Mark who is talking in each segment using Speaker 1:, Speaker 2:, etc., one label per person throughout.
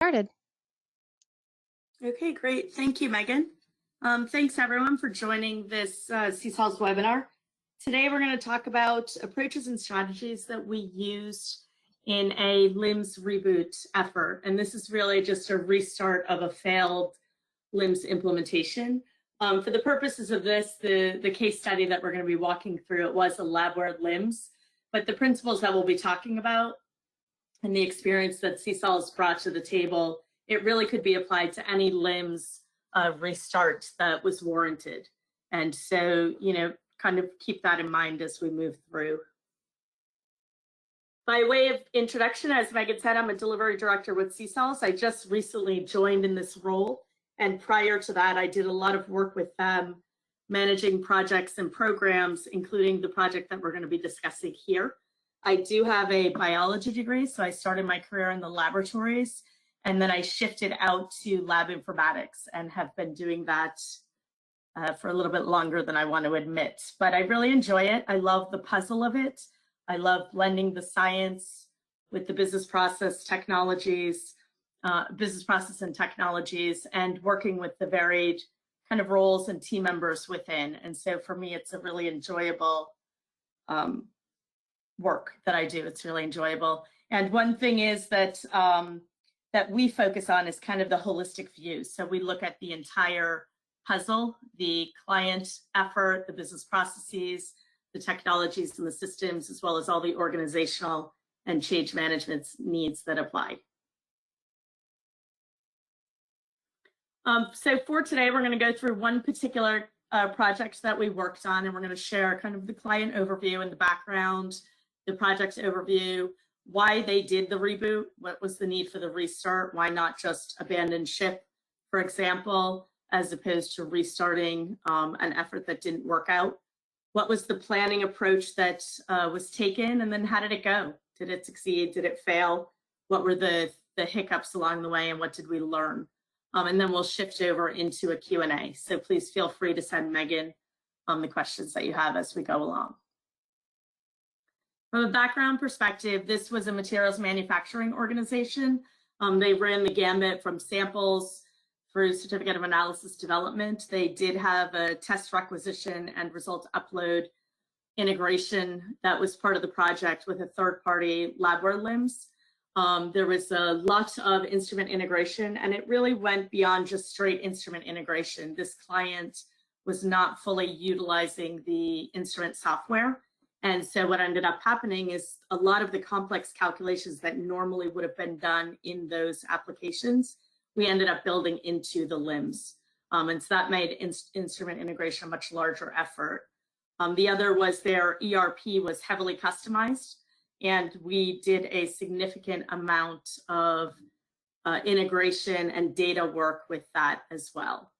Speaker 1: started.
Speaker 2: Okay, great. Thank you, Megan. Thanks everyone for joining this CSALS webinar. Today we're going to talk about approaches and strategies that we used in a LIMS reboot effort. And this is really just a restart of a failed LIMS implementation. For the purposes of this, the case study that we're going to be walking through, it was a LabWare LIMS, but the principles that we'll be talking about and the experience that CSALS brought to the table, it really could be applied to any LIMS restart that was warranted. And so, kind of keep that in mind as we move through. By way of introduction, as Megan said, I'm a delivery director with CSALS. I just recently joined in this role. And prior to that, I did a lot of work with them, managing projects and programs, including the project that we're going to be discussing here. I do have a biology degree, so I started my career in the laboratories, and then I shifted out to lab informatics and have been doing that for a little bit longer than I want to admit. But I really enjoy it. I love the puzzle of it. I love blending the science with the business process technologies, and working with the varied kind of roles and team members within. And so for me, it's a really enjoyable work that I do. It's really enjoyable. And one thing is that that we focus on is kind of the holistic view. So we look at the entire puzzle, the client effort, the business processes, the technologies and the systems, as well as all the organizational and change management needs that apply. So for today, we're going to go through one particular project that we worked on, and we're going to share kind of the client overview and the background, the project overview, why they did the reboot, what was the need for the restart, why not just abandon ship, for example, as opposed to restarting an effort that didn't work out. What was the planning approach that was taken, and then how did it go? Did it succeed? Did it fail? What were the hiccups along the way, and what did we learn? And then we'll shift over into a Q&A. So please feel free to send Megan the questions that you have as we go along. From a background perspective, this was a materials manufacturing organization. They ran the gambit from samples through certificate of analysis development. They did have a test requisition and result upload integration that was part of the project with a third-party LabWare LIMS. There was a lot of instrument integration, and it really went beyond just straight instrument integration. This client was not fully utilizing the instrument software. And so what ended up happening is a lot of the complex calculations that normally would have been done in those applications, we ended up building into the LIMS. And so that made instrument integration a much larger effort. The other was their ERP was heavily customized, and we did a significant amount of integration and data work with that as well.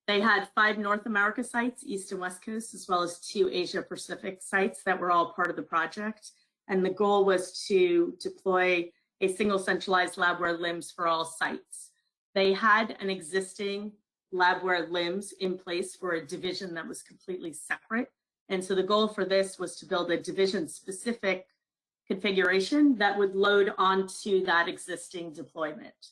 Speaker 2: They had 5 North America sites, East and West Coast, as well as 2 Asia Pacific sites that were all part of the project. And the goal was to deploy a single centralized LabWare LIMS for all sites. They had an existing LabWare LIMS in place for a division that was completely separate. And so the goal for this was to build a division-specific configuration that would load onto that existing deployment.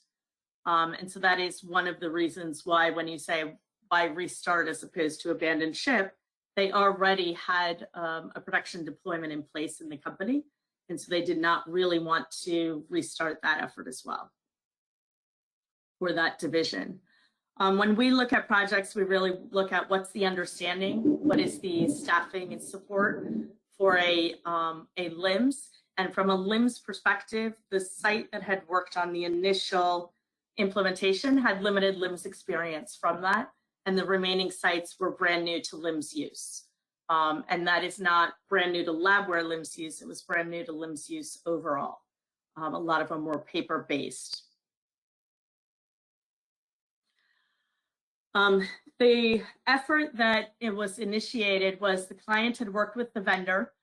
Speaker 2: And so that is one of the reasons why, when you say why restart as opposed to abandon ship, they already had a production deployment in place in the company. And so they did not really want to restart that effort as well for that division. When we look at projects, we really look at what's the understanding, what is the staffing and support for a LIMS. And from a LIMS perspective, the site that had worked on the initial implementation had limited LIMS experience from that, and the remaining sites were brand new to LIMS use. And that is not brand new to LabWare LIMS use, it was brand new to LIMS use overall. A lot of them were paper-based. The effort that it was initiated was the client had worked with the vendor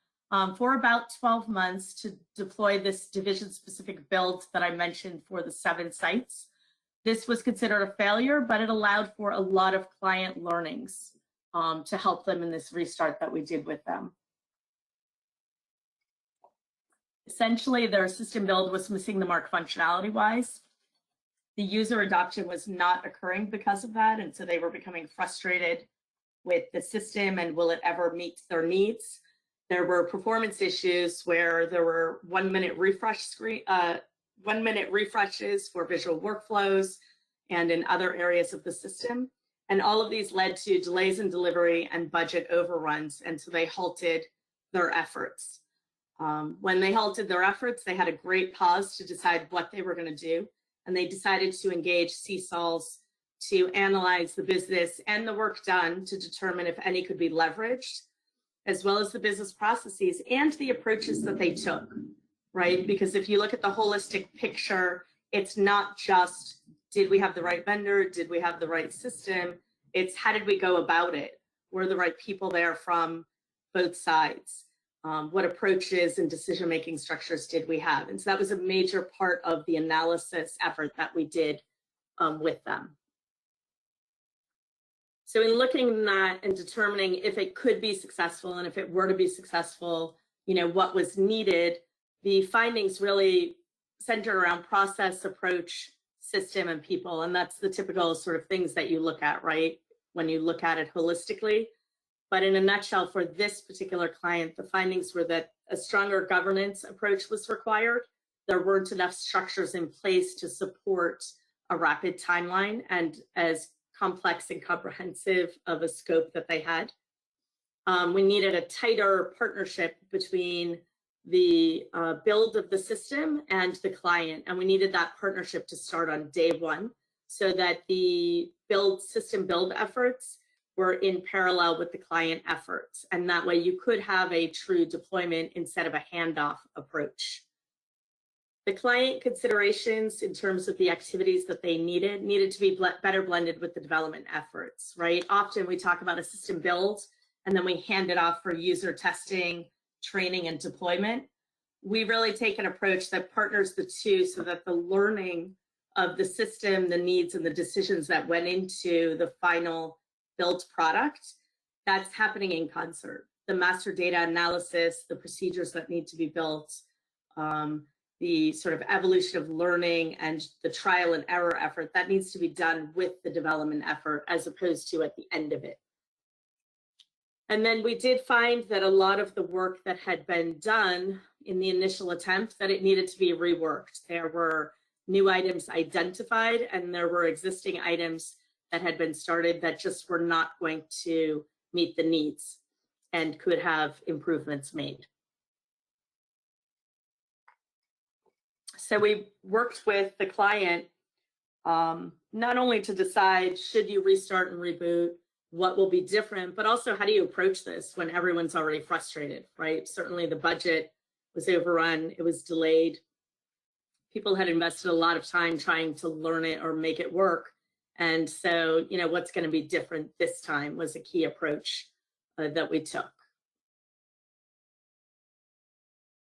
Speaker 2: for about 12 months to deploy this division-specific build that I mentioned for the 7 sites. This was considered a failure, but it allowed for a lot of client learnings to help them in this restart that we did with them. Essentially, their system build was missing the mark functionality-wise. the user adoption was not occurring because of that. And so they were becoming frustrated with the system and will it ever meet their needs. There were performance issues where there were 1 minute refresh screen, 1 minute refreshes for visual workflows and in other areas of the system. And all of these led to delays in delivery and budget overruns. And so they halted their efforts. When they halted their efforts, they had a great pause to decide what they were going to do. And they decided to engage CSOLs to analyze the business and the work done to determine if any could be leveraged, as well as the business processes and the approaches that they took, right? Because if you look at the holistic picture, it's not just, did we have the right vendor? Did we have the right system? It's how did we go about it? Were the right people there from both sides? What approaches and decision-making structures did we have? And so that was a major part of the analysis effort that we did with them. So in looking at that and determining if it could be successful and if it were to be successful, what was needed, the findings really centered around process, approach, system, and people. And that's the typical sort of things that you look at, right? When you look at it holistically. But in a nutshell, for this particular client, the findings were that a stronger governance approach was required. There weren't enough structures in place to support a rapid timeline and as complex and comprehensive of a scope that they had. We needed a tighter partnership between the build of the system and the client, and we needed that partnership to start on day one so that the system build efforts were in parallel with the client efforts, and that way you could have a true deployment instead of a handoff approach. The client considerations in terms of the activities that they needed to be better blended with the development efforts, right? Often we talk about a system build and then we hand it off for user testing, training, and deployment. We really take an approach that partners the two so that the learning of the system, the needs, and the decisions that went into the final built product, that's happening in concert. The master data analysis, the procedures that need to be built, the sort of evolution of learning and the trial and error effort, that needs to be done with the development effort as opposed to at the end of it. And then we did find that a lot of the work that had been done in the initial attempt, that it needed to be reworked. There were new items identified and there were existing items that had been started that just were not going to meet the needs and could have improvements made. So we worked with the client not only to decide should you restart and reboot, what will be different, but also how do you approach this when everyone's already frustrated, right? Certainly the budget was overrun, it was delayed. People had invested a lot of time trying to learn it or make it work. And so, what's going to be different this time was a key approach that we took.